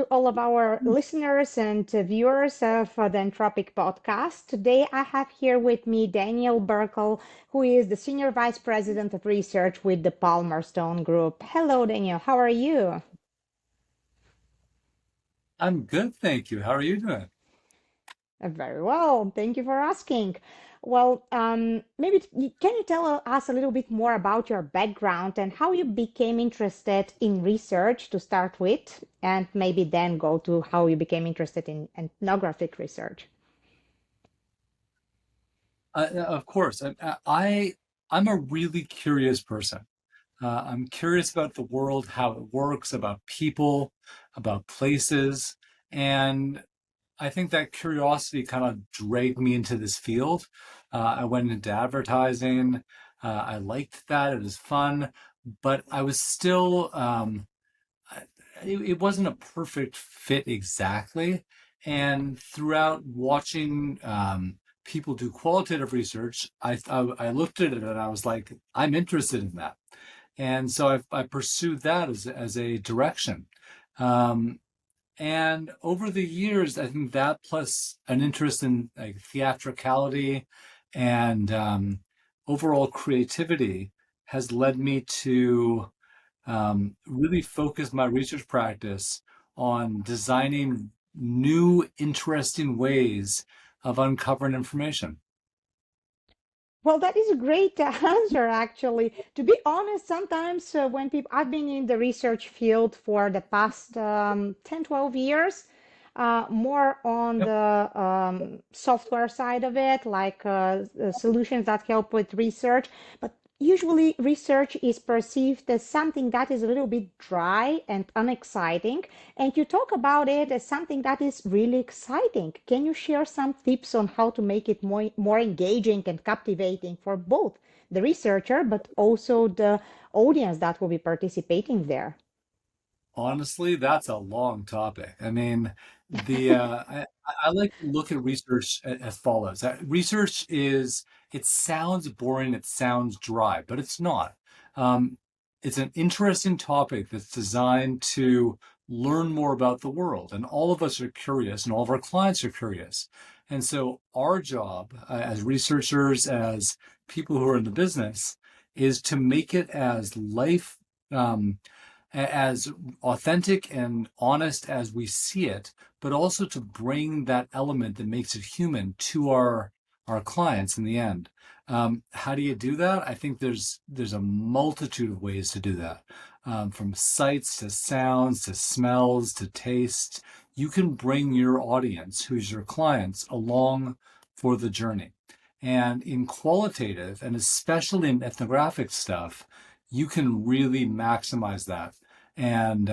to all of our listeners and viewers of the Entropik podcast. Today, I have here with me Daniel Berkal, who is the Senior Vice President of Research with the Palmerston Group. Hello, Daniel. How are you? I'm good, thank you. How are you doing? Very well. Thank you for asking. Well, maybe can you tell us a little bit more about your background and how you became interested in research to start with, and maybe then go to how you became interested in ethnographic research? Of course, I'm a really curious person. I'm curious about the world, how it works, about people, about places, and I think that curiosity kind of dragged me into this field. I went into advertising. I liked that; it was fun, but I was still it wasn't a perfect fit exactly. And throughout watching people do qualitative research, I looked at it and I was like, I'm interested in that. And so I pursued that as a direction. Um, and over the years, I think that plus an interest in like theatricality and overall creativity has led me to really focus my research practice on designing new, interesting ways of uncovering information. Well, that is a great answer, actually. To be honest, sometimes when people, I've been in the research field for the past 10, 12 years, more on Yep. the software side of it, like solutions that help with research. But usually, research is perceived as something that is a little bit dry and unexciting. And you talk about it as something that is really exciting. Can you share some tips on how to make it more engaging and captivating for both the researcher, but also the audience that will be participating there? Honestly, that's a long topic. I mean, I like to look at research as follows. Research is, it sounds boring, it sounds dry, but it's not. Um, it's an interesting topic that's designed to learn more about the world. And all of us are curious, and all of our clients are curious. And so, our job as researchers, as people who are in the business, is to make it as um, as authentic and honest as we see it, but also to bring that element that makes it human to our clients in the end. How do you do that? I think there's a multitude of ways to do that, from sights to sounds to smells to tastes. You can bring your audience, who's your clients, along for the journey. And in qualitative, and especially in ethnographic stuff, you can really maximize that and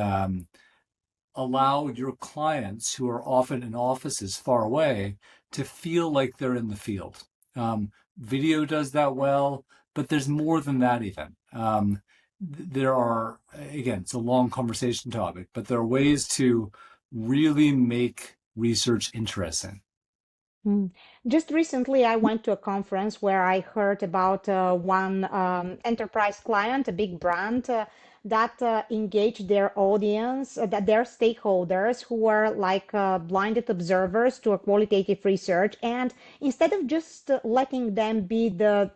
allow your clients who are often in offices far away to feel like they're in the field. Video does that well, but there's more than that even. There are, again, it's a long conversation topic, but there are ways to really make research interesting. Mm. Just recently, I went to a conference where I heard about one enterprise client, a big brand, that engaged their audience, that their stakeholders who were like blinded observers to a qualitative research. And instead of just letting them be the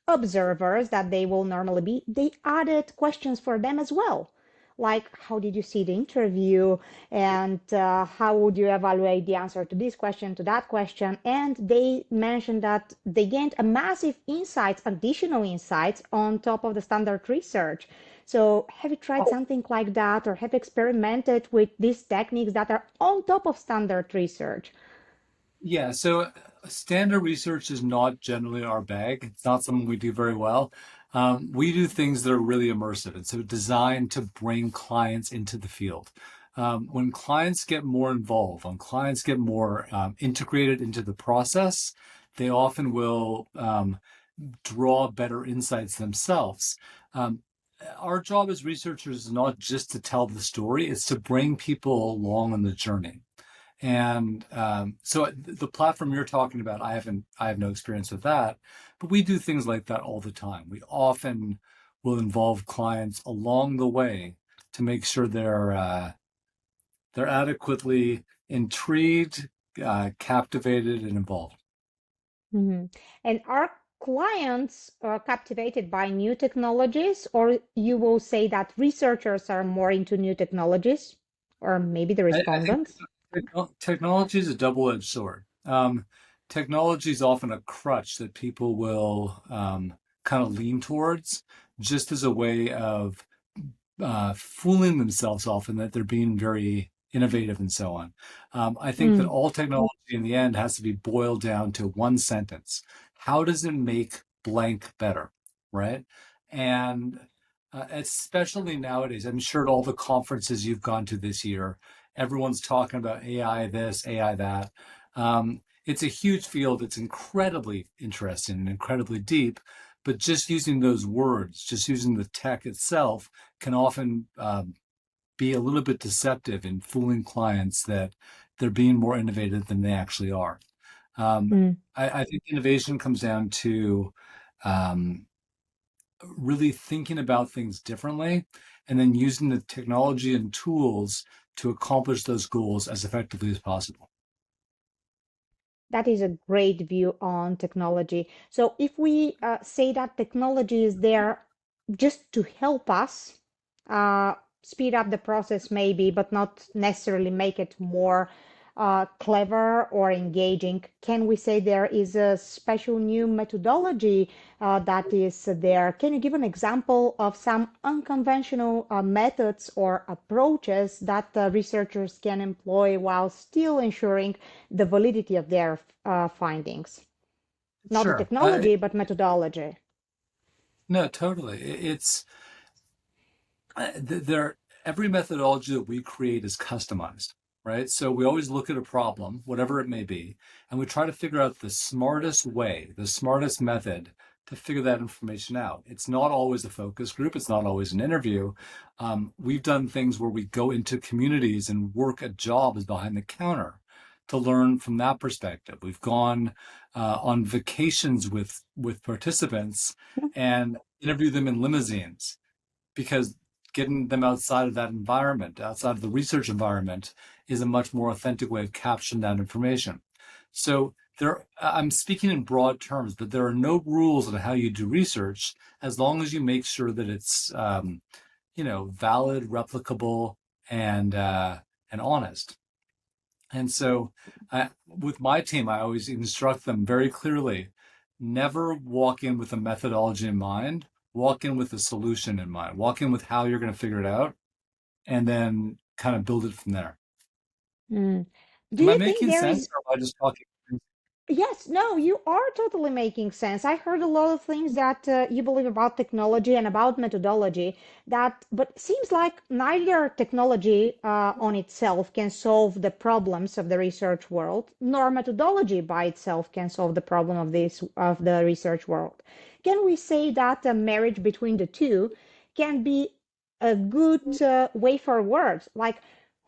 observers that they will normally be, they added questions for them as well. Like, how did you see the interview? And how would you evaluate the answer to this question, to that question? And they mentioned that they gained a massive insights, additional insights on top of the standard research. So, have you tried something like that or have experimented with these techniques that are on top of standard research? Yeah, so standard research is not generally our bag. It's not something we do very well. We do things that are really immersive, and so designed to bring clients into the field. When clients get more involved, when clients get more integrated into the process, they often will draw better insights themselves. Um, our job as researchers is not just to tell the story, it's to bring people along on the journey. And so the platform you're talking about, I have no experience with that, but we do things like that all the time. We often will involve clients along the way to make sure They're adequately intrigued, captivated, and involved. Mhm. And are clients captivated by new technologies, or you will say that researchers are more into new technologies, or maybe the I think respondents? technology is a double-edged sword. Technology is often a crutch that people will kind of lean towards just as a way of fooling themselves often that they're being very innovative and so on. I think that Mm, all technology in the end has to be boiled down to one sentence. How does it make blank better? Right? And especially nowadays, I'm sure at all the conferences you've gone to this year, everyone's talking about AI this, AI that. It's a huge field. It's incredibly interesting and incredibly deep. But just using those words, just using the tech itself, can often be a little bit deceptive in fooling clients that they're being more innovative than they actually are. Um, mm. I think innovation comes down to um, really thinking about things differently and then using the technology and tools to accomplish those goals as effectively as possible. That is a great view on technology. So, if we say that technology is there just to help us uh, speed up the process, maybe, but not necessarily make it more clever or engaging, can we say there is a special new methodology that is there? Can you give an example of some unconventional methods or approaches that researchers can employ while still ensuring the validity of their findings? Not the Sure. technology, but methodology. No, totally. It's there every methodology that we create is customized, right? So we always look at a problem, whatever it may be, and we try to figure out the smartest way, the smartest method to figure that information out. It's not always a focus group, it's not always an interview. We've done things where we go into communities and work at jobs behind the counter to learn from that perspective. We've gone on vacations with participants and interview them in limousines because getting them outside of that environment, outside of the research environment, is a much more authentic way of capturing that information. So I'm speaking in broad terms, but there are no rules on how you do research as long as you make sure that it's valid, replicable, and honest. And so, with my team, I always instruct them very clearly: never walk in with a methodology in mind. Walk in with a solution in mind. Walk in with how you're going to figure it out, and then kind of build it from there. Mm. Do Am I you think making there sense, is? or am I just talking? Yes, no, you are totally making sense. I heard a lot of things that you believe about technology and about methodology but it seems like neither technology on itself can solve the problems of the research world, nor methodology by itself can solve the problem of the research world. Can we say that a marriage between the two can be a good way forward? Like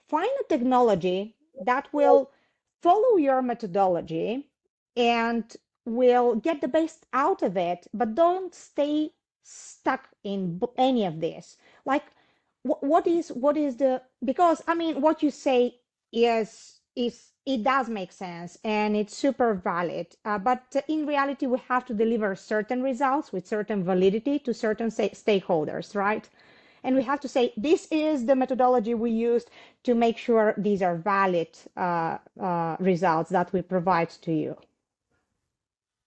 find a technology that will follow your methodology and will get the best out of it, but don't stay stuck in any of this. Like, what is the because I mean, what you say is it does make sense and it's super valid. But in reality, we have to deliver certain results with certain validity to certain stakeholders, right? And we have to say this is the methodology we used to make sure these are valid results that we provide to you,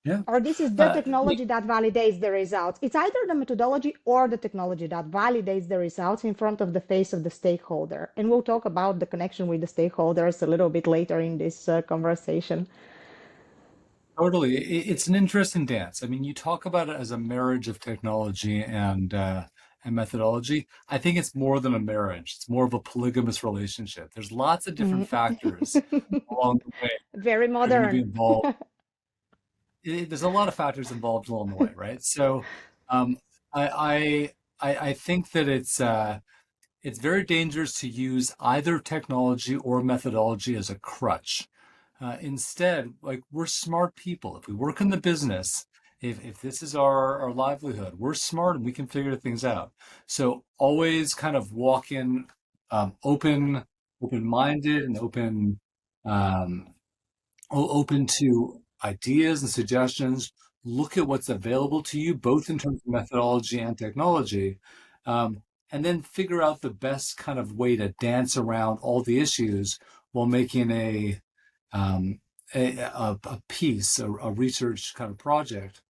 Yeah. or this is the Uh, technology that validates the results. It's either the methodology or the technology that validates the results in front of the face of the stakeholder. And we'll talk about the connection with the stakeholders a little bit later in this conversation. Totally. It's an interesting dance. I mean, you talk about it as a marriage of technology and methodology. I think it's more than a marriage. It's more of a polygamous relationship. There's lots of different Mm. factors along the way Very that are going to be modern. involved. There's a lot of factors involved along the way, right? So, um, I think that it's very dangerous to use either technology or methodology as a crutch. Instead, like we're smart people. If we work in the business, if this is our livelihood, we're smart and we can figure things out. So always kind of walk in open, open-minded and um, open to ideas and suggestions. Look at what's available to you, both in terms of methodology and technology, um, and then figure out the best kind of way to dance around all the issues while making um, a piece, a research kind of project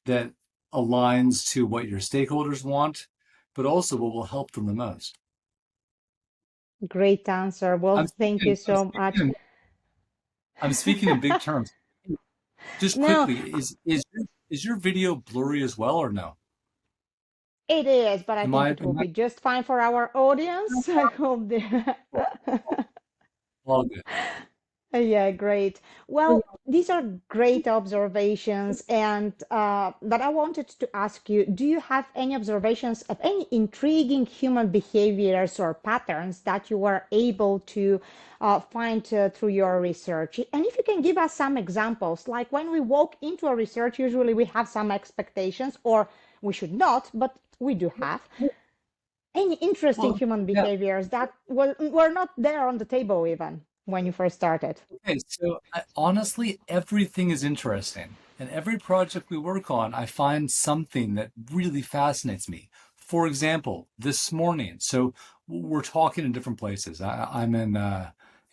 that aligns to what your stakeholders want, but also what will help them the most. Great answer. Well, I'm thank you speaking, I'm so much. speaking, I'm speaking in big terms. Just No, quickly, is your video blurry as well or no? it is, but I Am think I it will am I be just fine for our audience. I hope they... cool? All good. Yeah, great. Well, these are great observations, and but I wanted to ask you, do you have any observations of any intriguing human behaviors or patterns that you were able to find through your research? And if you can give us some examples, like when we walk into a research, usually we have some expectations, or we should not, but we do have any interesting Well, human yeah. behaviors that were not there on the table even when you first started. Okay, so honestly, everything is interesting. And every project we work on, I find something that really fascinates me. For example, this morning, so we're talking in different places. I'm in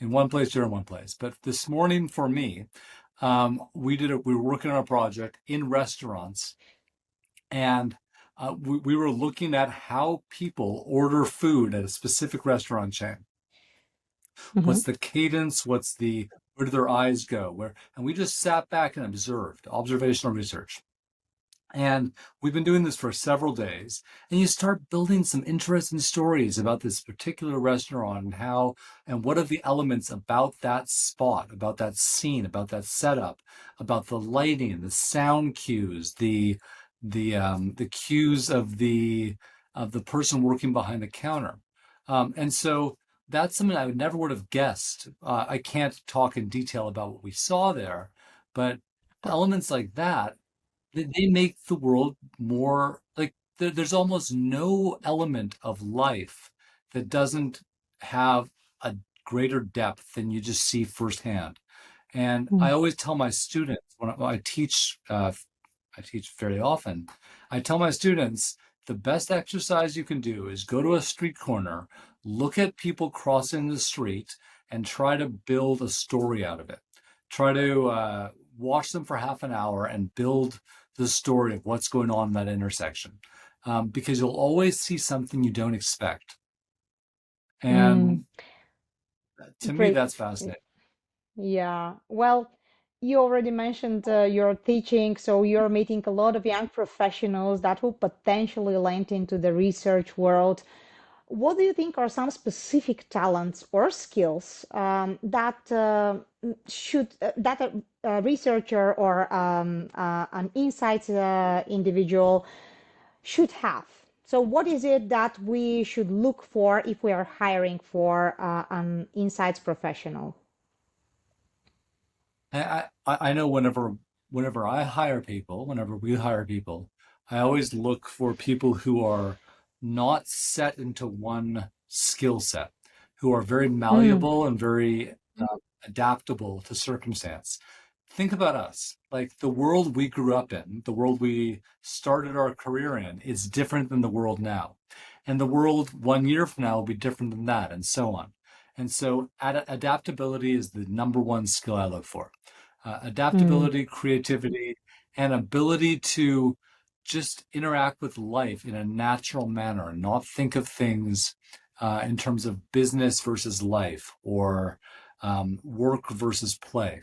one place, you're in one place. But this morning for me, we were working on a project in restaurants, and we were looking at how people order food at a specific restaurant chain. Hmm. What's the cadence? Where do their eyes go? And we just sat back and observed, observational research. And we've been doing this for several days. And you start building some interesting stories about this particular restaurant and what are the elements about that spot, about that scene, about that setup, about the lighting, the sound cues, the cues of the person working behind the counter. And so that's something I never would have guessed. I can't talk in detail about what we saw there, but Of course. elements like that, they make the world more like there's almost no element of life that doesn't have a greater depth than you just see firsthand. And I Mm. always tell my students when I teach fairly often. I tell my students the best exercise you can do is go to a street corner, look at people crossing the street, and try to build a story out of it. Try to watch them for half an hour and build the story of what's going on in that intersection, because you'll always see something you don't expect. Mm. And to me, Great. that's fascinating. Yeah. Well, you already mentioned your teaching, so you're meeting a lot of young professionals that will potentially land into the research world. What do you think are some specific talents or skills that should that a researcher or an insights individual should have? So, what is it that we should look for if we are hiring for an insights professional? I know whenever I hire people, whenever we hire people, I always look for people who are not set into one skill set, who are very Mm, malleable and very adaptable to circumstance. Think about us. Like the world we grew up in, the world we started our career in, is different than the world now. And the world 1 year from now will be different than that, and so on. And so adaptability is the number one skill I look for. mm, Adaptability, creativity, and ability to just interact with life in a natural manner and not think of things in terms of business versus life or work versus play.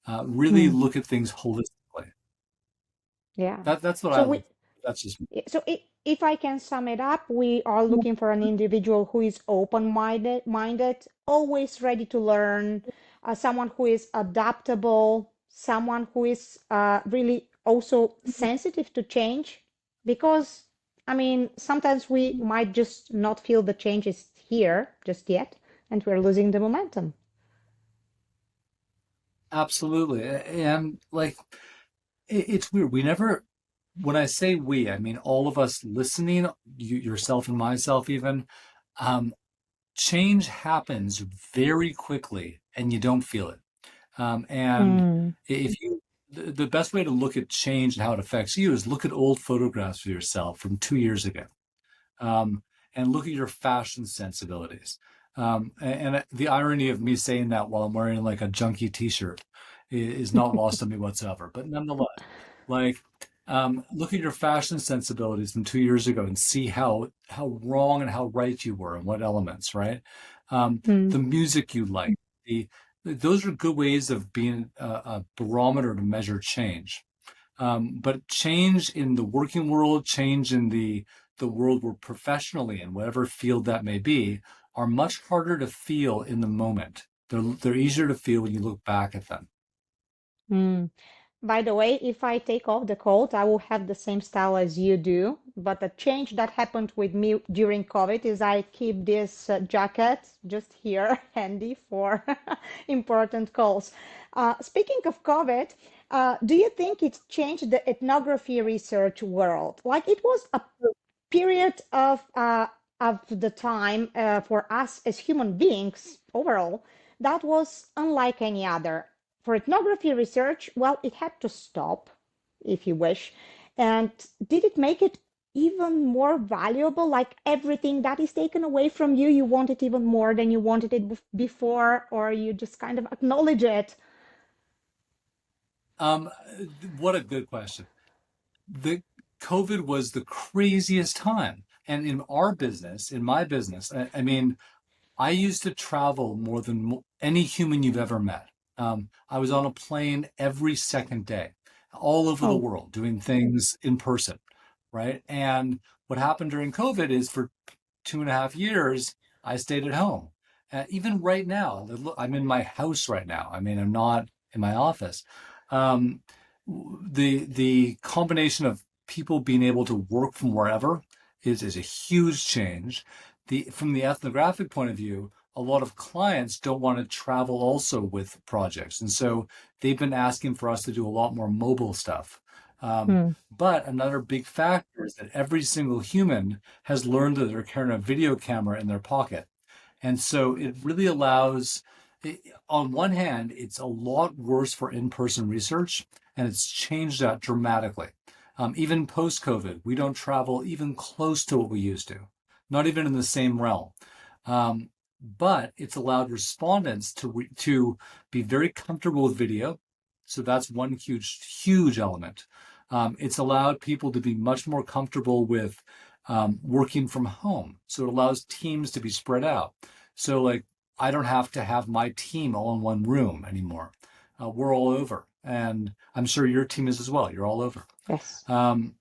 Really mm. look at things holistically. Yeah. That's what I So we look for. That's just me. So if I can sum it up, we are looking for an individual who is open-minded, always ready to learn, someone who is adaptable, someone who is really also sensitive to change, because I mean, sometimes we might just not feel the change is here just yet, and we're losing the momentum. Absolutely. And like it's weird. We never, when I say we, I mean all of us listening, yourself and myself even, um, change happens very quickly and you don't feel it. And Mm, if you, the best way to look at change and how it affects you is look at old photographs of yourself from 2 years ago, um, and look at your fashion sensibilities. And the irony of me saying that while I'm wearing like a junky T-shirt is not lost on me whatsoever. But nonetheless, like, look at your fashion sensibilities from 2 years ago and see how wrong and how right you were and what elements, right? mm, The music you like, the those are good ways of being a barometer to measure change. But change in the working world, change in the world we're professionally in, whatever field that may be, are much harder to feel in the moment. They're easier to feel when you look back at them. mm. By the way, if I take off the coat, I will have the same style as you do. But the change that happened with me during COVID is I keep this jacket just here handy for important calls. Speaking of COVID, do you think it's changed the ethnography research world? Like it was a period of the time for us as human beings overall that was unlike any other. For ethnography research, well, it had to stop, if you wish. And did it make it even more valuable? Like everything that is taken away from you, you want it even more than you wanted it before, or you just kind of acknowledge it? Um, what a good question. The COVID was the craziest time. And in our business, in my business, I mean, I used to travel more than any human you've ever met. I was on a plane every second day, all over the Oh, world, doing things in person, right? And what happened during COVID is for 2.5 years, I stayed at home. Even right now, I'm in my house right now. I mean, I'm not in my office. Um, the combination of people being able to work from wherever is a huge change. From the ethnographic point of view, a lot of clients don't want to travel also with projects, and so they've been asking for us to do a lot more mobile stuff. hmm, But another big factor is that every single human has learned that they're carrying a video camera in their pocket. And so it really allows, on one hand, it's a lot worse for in person research, and it's changed that dramatically. Even post COVID, we don't travel even close to what we used to, not even in the same realm. Um, but it's allowed respondents to be very comfortable with video. So that's one huge element. It's allowed people to be much more comfortable with working from home. So it allows teams to be spread out. So, like, I don't have to have my team all in one room anymore. We're all over. And I'm sure your team is as well. You're all over. yes. Um,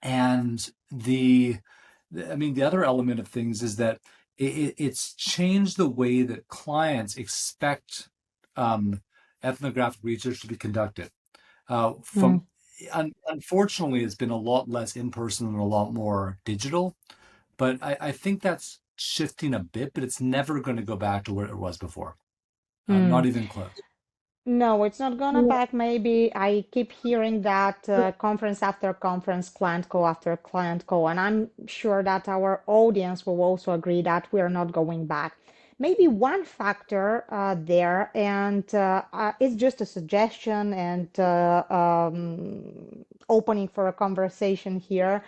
and I mean, the other element of things is that it's changed the way that clients expect um, ethnographic research to be conducted. Hmm. Unfortunately, it's been a lot less in person and a lot more digital. But I think that's shifting a bit, but it's never going to go back to where it was before. Hmm. Not even close. No, it's not gonna back. Maybe I keep hearing that conference after conference, client call after client call, and I'm sure that our audience will also agree that we are not going back. Maybe one factor there, and it's just a suggestion and opening for a conversation here,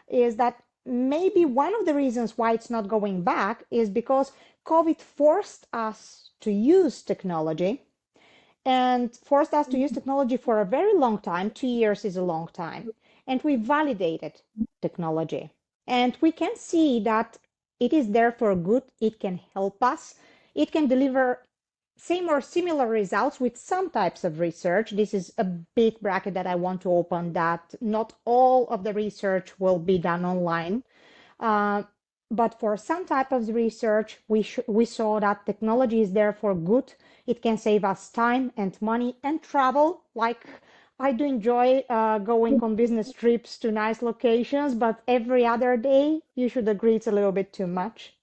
is that maybe one of the reasons why it's not going back is because COVID forced us to use technology and forced us to use technology for a very long time. 2 years is a long time. And we validated technology. And we can see that it is there for good. It can help us. It can deliver same or similar results with some types of research. This is a big bracket that I want to open, that not all of the research will be done online. Uh, but for some type of research, we saw that technology is there for good. It can save us time and money and travel. Like I do enjoy going on business trips to nice locations, but every other day, you should agree it's a little bit too much.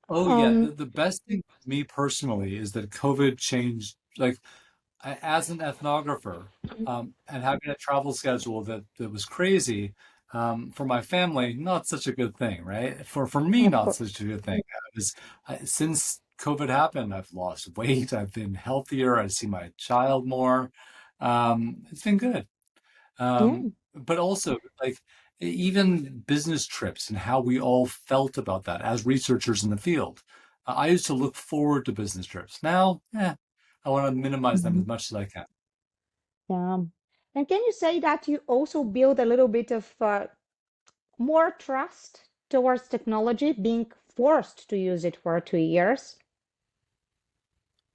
Oh yeah, Um, the best thing with me personally is that COVID changed. Like, as an ethnographer, and having a travel schedule that was crazy, For my family, not such a good thing, right? For me, Of not course. such a good thing. Since COVID happened, I've lost weight, I've been healthier, I see my child more. It's been good. Yeah. But also, like, even business trips and how we all felt about that as researchers in the field. I used to look forward to business trips. Now, I want to minimize them as Mhm. much as I can. Yeah. And can you say that you also build a little bit of more trust towards technology, being forced to use it for 2 years?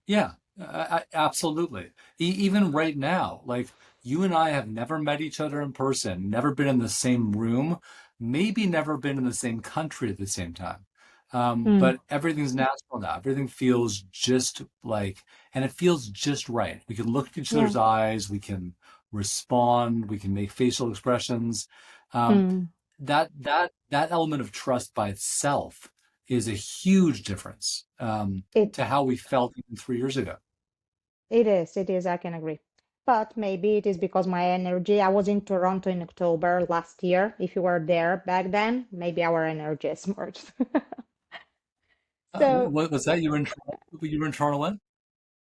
Yeah, absolutely. Even right now, like you and I have never met each other in person, never been in the same room, maybe never been in the same country at the same time. Mm, But everything's natural now. Everything feels just like, and it feels just right. We can look at each yeah. other's eyes, we can respond, we can make facial expressions. Um, Mm. that element of trust by itself is a huge difference. It To how we felt even 3 years ago. it is, I can agree. But maybe it is because my energy. I was in Toronto in October last year. If you were there back then, maybe our energy is merged. So What was that? You were in Toronto? You were in Toronto when?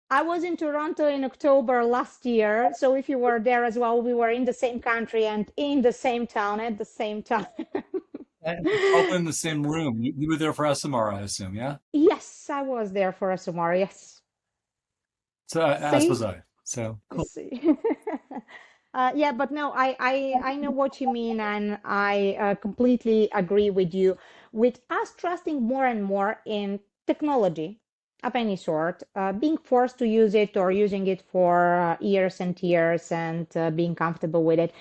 I was in Toronto in October last year. So if you were there as well, we were in the same country and in the same town at the same time. And probably in the same room. You were there for SMR, I assume, yeah? Yes, I was there for a summer. Yes. So as was See? I. So You cool. see. Yeah, but no, I know what you mean, and I completely agree with you. With us trusting more and more in technology of any sort, being forced to use it or using it for years and years and being comfortable with it,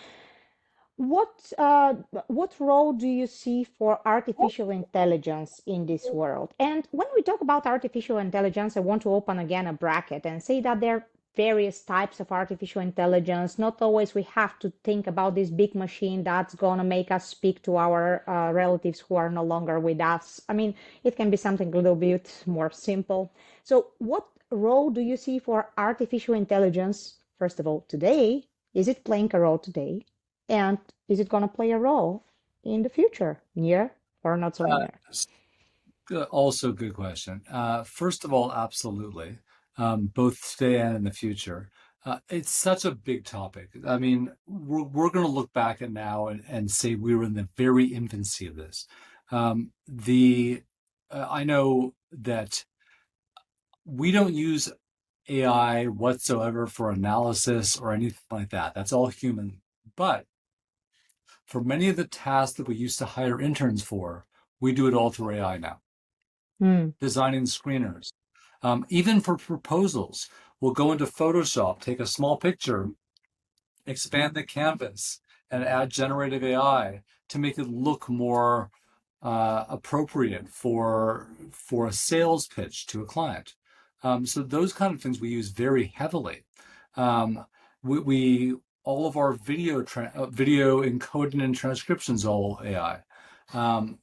what uh, what role do you see for artificial intelligence in this world? And when we talk about artificial intelligence, I want to open again a bracket and say that there are various types of artificial intelligence. Not always we have to think about this big machine that's going to make us speak to our relatives who are no longer with us. I mean, it can be something a little bit more simple. So, what role do you see for artificial intelligence, first of all, today? Is it playing a role today? And is it going to play a role in the future, near or not so Uh, near? Also, good question. First of all, absolutely. Both today and in the future. It's such a big topic. I mean, we're going to look back at now and say we were in the very infancy of this. The I know that we don't use AI whatsoever for analysis or anything like that. That's all human. But for many of the tasks that we used to hire interns for, we do it all through AI now. Mm, Designing screeners. Even for proposals, we'll go into Photoshop, take a small picture, expand the canvas, and add generative AI to make it look more appropriate for a sales pitch to a client. So those kind of things we use very heavily. Um, we all of our video encoding and transcriptions all AI.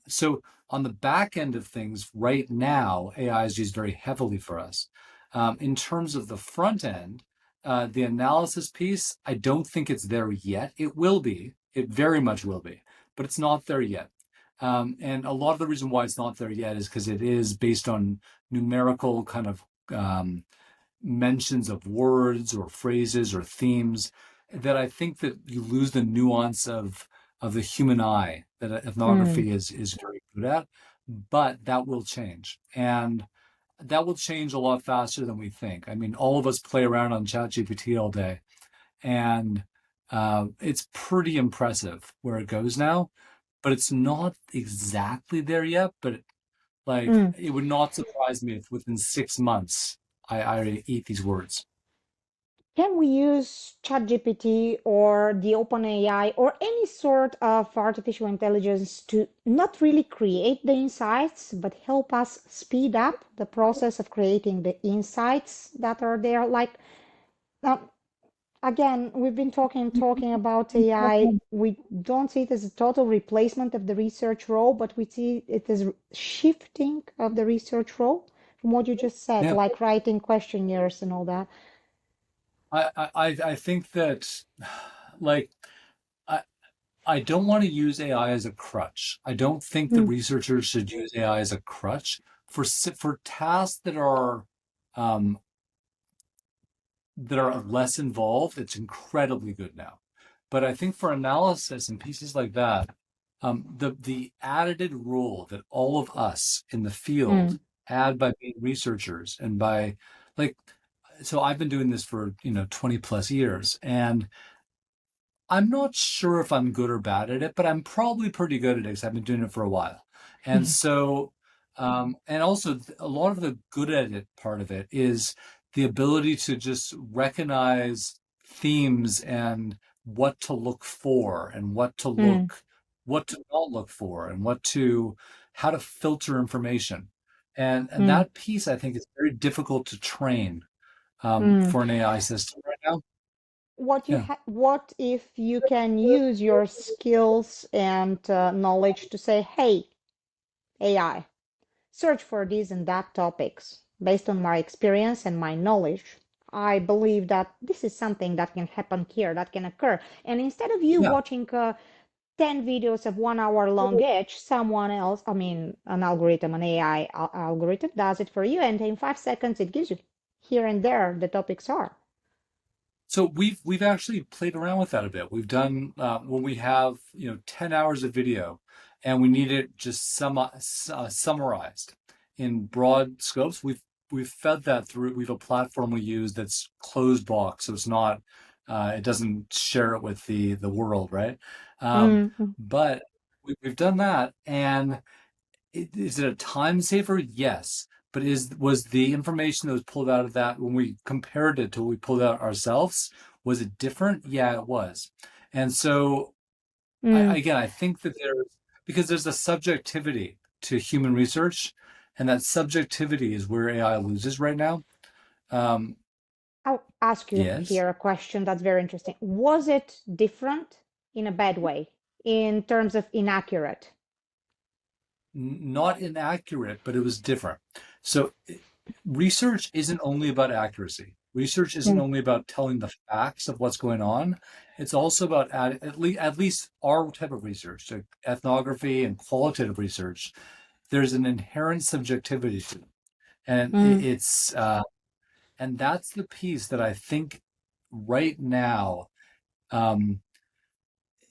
So on the back end of things, right now, AI is used very heavily for us. In terms of the front end, the analysis piece, I don't think it's there yet. It will be. It very much will be, but it's not there yet. And a lot of the reason why it's not there yet is because it is based on numerical kind of mentions of words or phrases or themes that I think that you lose the nuance of the human eye that mm, ethnography is very good at. But that will change. And that will change a lot faster than we think. I mean, all of us play around on ChatGPT all day, and it's pretty impressive where it goes now. But it's not exactly there yet. But like, mm. it would not surprise me if within 6 months I eat these words. Can we use ChatGPT or the OpenAI or any sort of artificial intelligence to not really create the insights, but help us speed up the process of creating the insights that are there? Like, um, again, we've been talking about AI. We don't see it as a total replacement of the research role, but we see it as shifting of the research role from what you just said, Yeah, like writing questionnaires and all that. I think that like I don't want to use AI as a crutch. I don't think that Mm, researchers should use AI as a crutch for tasks um, that are less involved. It's incredibly good now, but I think for analysis and pieces like that, the added role that all of us in the field mm, add by being researchers and by like, so I've been doing this for 20 plus years, and I'm not sure if I'm good or bad at it, but I'm probably pretty good at it because I've been doing it for a while. And mm, so, and also a lot of the good at it part of it is the ability to just recognize themes and what to look for and mm, what to not look for and how to filter information. And mm, that piece I think is very difficult to train mm. for an AI system right now. Yeah. What if you can use your skills and knowledge to say, hey, AI, search for these and that topics based on my experience and my knowledge. I believe that this is something that can happen here, that can occur. And instead of you Yeah. watching 10 videos of 1 hour long each, someone else, I mean, an AI algorithm does it for you. And in 5 seconds, it gives you here and there the topics are. So we've actually played around with that a bit. We've done when we have 10 hours of video, and we need it just summarized in broad scopes. We've fed that through. We've a platform we use that's closed box, so it doesn't share it with the world, right? Um, Mm, but we've done that, and is it a time saver? Yes. But was the information that was pulled out of that when we compared it to what we pulled out ourselves, was it different? Yeah, it was. And so mm. again, I think that because there's a subjectivity to human research, and that subjectivity is where AI loses right now. Um, I'll ask you yes. here a question that's very interesting. Was it different in a bad way in terms of inaccurate? Not inaccurate, but it was different. So research isn't only about accuracy. Research isn't Mm, only about telling the facts of what's going on. It's also about at least our type of research, like ethnography and qualitative research. There's an inherent subjectivity to it, and mm, and that's the piece that I think right now. Um,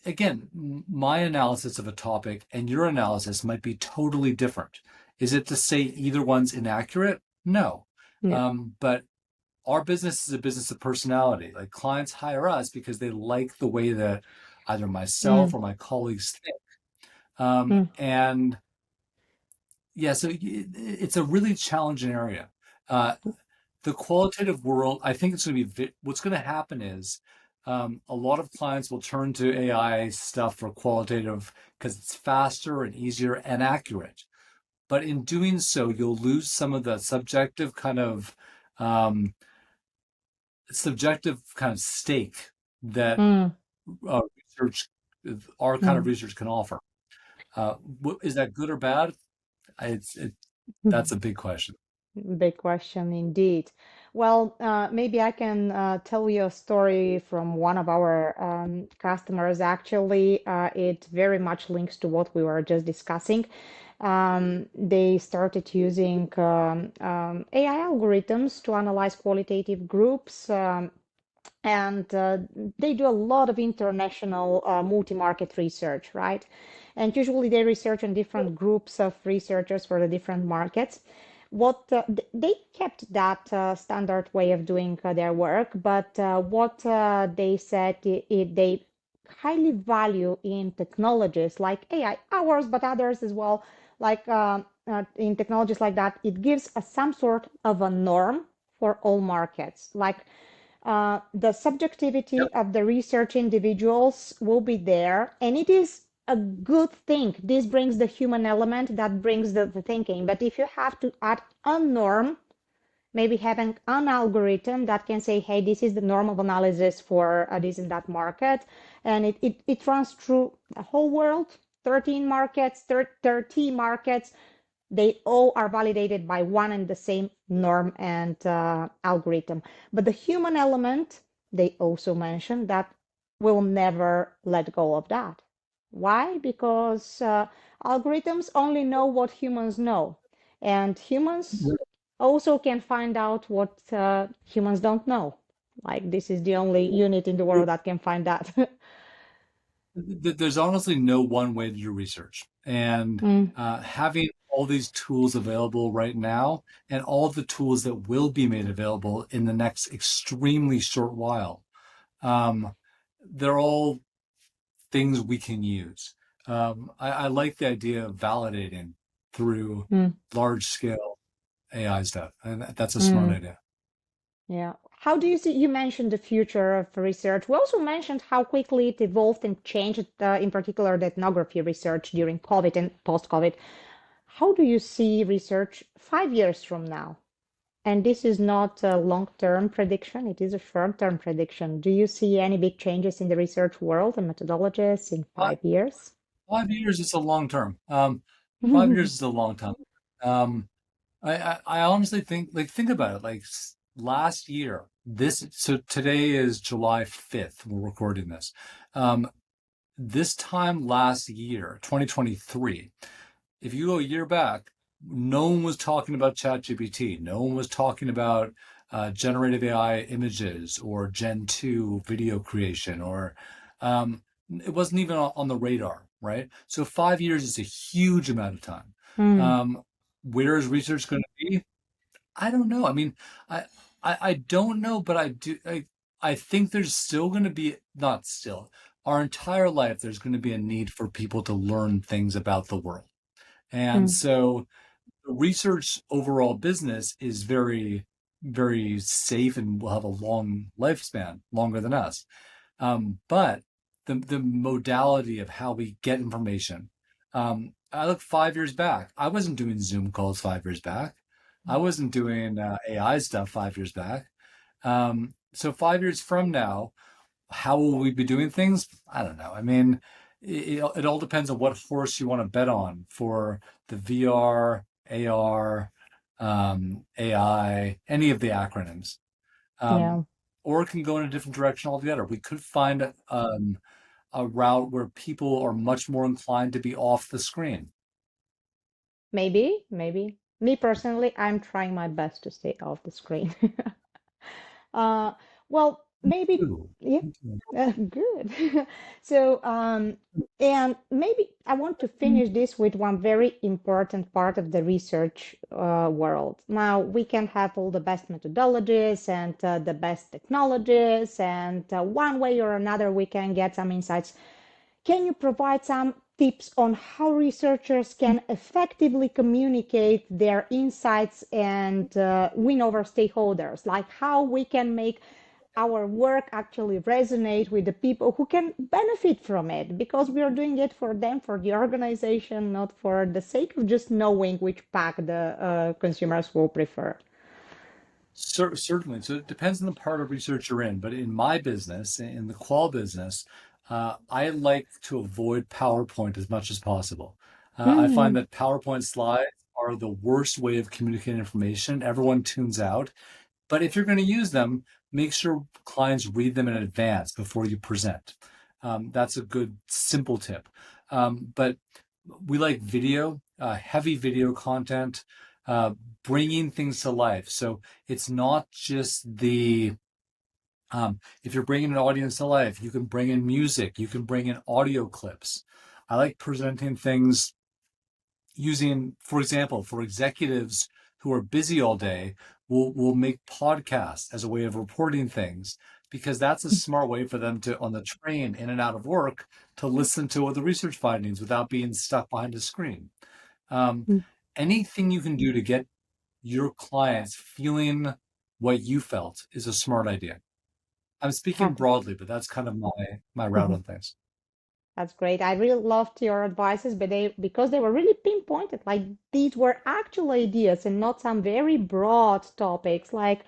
Again, my analysis of a topic and your analysis might be totally different. Is it to say either one's inaccurate? No. yeah. But our business is a business of personality. Like clients hire us because they like the way that either myself Mm, or my colleagues think. mm, And yeah, so it's a really challenging area. Uh, the qualitative world, I think it's going to be what's going to happen is a lot of clients will turn to AI stuff for qualitative because it's faster and easier and accurate. But in doing so, you'll lose some of the um, subjective kind of stake that mm, research, our kind of mm. research can offer. Is that good or bad? That's a big question. Big question indeed. Well, maybe I can tell you a story from one of our customers. Actually, it very much links to what we were just discussing. They started using AI algorithms to analyze qualitative groups. And they do a lot of international multi-market research, right? And usually they research on different groups of researchers for the different markets. They kept that standard way of doing their work, but what they said they highly value in technologies like AI, ours, but others as well, like in technologies like that, it gives some sort of a norm for all markets. Like the Yep. subjectivity of the research individuals will be there, and it is a good thing. This brings the human element that brings the thinking. But if you have to add a norm, maybe having an algorithm that can say, hey, this is the norm of analysis for this and that market, and it runs through the whole world, 13 markets, 30 markets, they all are validated by one and the same norm and algorithm. But the human element, they also mentioned that we'll never let go of that. Why? Because algorithms only know what humans know, and humans also can find out what humans don't know. Like this is the only unit in the world that can find that. There's honestly no one way to do research. And Mm, having all these tools available right now and all the tools that will be made available in the next extremely short while, um, they're all things we can use. I like the idea of validating through mm, large scale AI stuff. And that's a smart mm. idea. Yeah. How do you see, you mentioned the future of research. We also mentioned how quickly it evolved and changed, in particular, the ethnography research during COVID and post-COVID. How do you see research 5 years from now? And this is not a long-term prediction, it is a short-term prediction. Do you see any big changes in the research world and methodologies in 5 years? 5 years is a long term. 5 years is a long time. Um, I honestly think, like, think about it. Like last year, so today is July 5th. We're recording this. Um, this time last year, 2023, if you go a year back, no one was talking about ChatGPT. No one was talking about generative AI images or Gen 2 video creation, or um, it wasn't even on the radar, right? So 5 years is a huge amount of time. Hmm. Um, where is research going to be? I don't know. I mean, I, I don't know, but I do. I think there's still going to be, not still, our entire life, there's going to be a need for people to learn things about the world. And Hmm. so the research overall business is very, very safe and will have a long lifespan, longer than us. But the modality of how we get information, I look 5 years back. I wasn't doing Zoom calls 5 years back. I wasn't doing AI stuff 5 years back. So 5 years from now, how will we be doing things? I don't know. I mean, it all depends on what horse you want to bet on for the VR, AR, AI, any of the acronyms. Yeah. Um, or it can go in a different direction altogether. We could find a route where people are much more inclined to be off the screen. Maybe, maybe. Me personally, I'm trying my best to stay off the screen. Uh, well, maybe, Ooh. yeah, good. So, and maybe I want to finish this with one very important part of the research world. Now, we can have all the best methodologies and the best technologies, and one way or another, we can get some insights. Can you provide some tips on how researchers can effectively communicate their insights and win over stakeholders? Like how we can make our work actually resonate with the people who can benefit from it because we are doing it for them, for the organization, not for the sake of just knowing which pack the consumers will prefer. Certainly. So it depends on the part of research you're in. But in my business, in the qual business, I like to avoid PowerPoint as much as possible. I find Hmm. that PowerPoint slides are the worst way of communicating information. Everyone tunes out. But if you're going to use them, make sure clients read them in advance before you present. That's a good, simple tip. But we like video, heavy video content, uh, bringing things to life. So it's not just if you're bringing an audience to life, you can bring in music, you can bring in audio clips. I like presenting things using, for example, for executives who are busy all day, will make podcasts as a way of reporting things because that's a smart way for them to, on the train in and out of work, to listen to the research findings without being stuck behind a screen. Um, anything you can do to get your clients feeling what you felt is a smart idea. I'm speaking broadly, but that's kind of my route on things. That's great. I really loved your advices, but they because they were really pinpointed. Like these were actual ideas and not some very broad topics like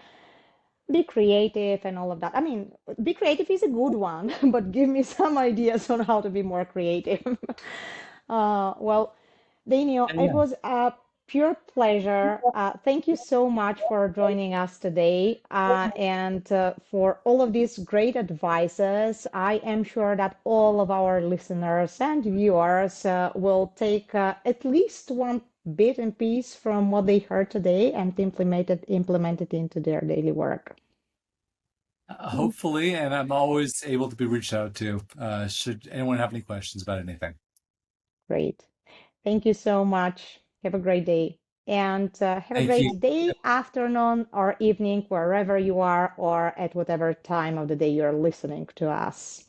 be creative and all of that. I mean, be creative is a good one, but give me some ideas on how to be more creative. Well, Daniel, And it yeah, was a Pure pleasure. Thank you so much for joining us today and for all of these great advices. I am sure that all of our listeners and viewers will take at least one bit and piece from what they heard today and implement it into their daily work. Hopefully, and I'm always able to be reached out to should anyone have any questions about anything. Great. Thank you so much. Have a great day. And have a Thank you. great day, afternoon, or evening, wherever you are, or at whatever time of the day you're listening to us.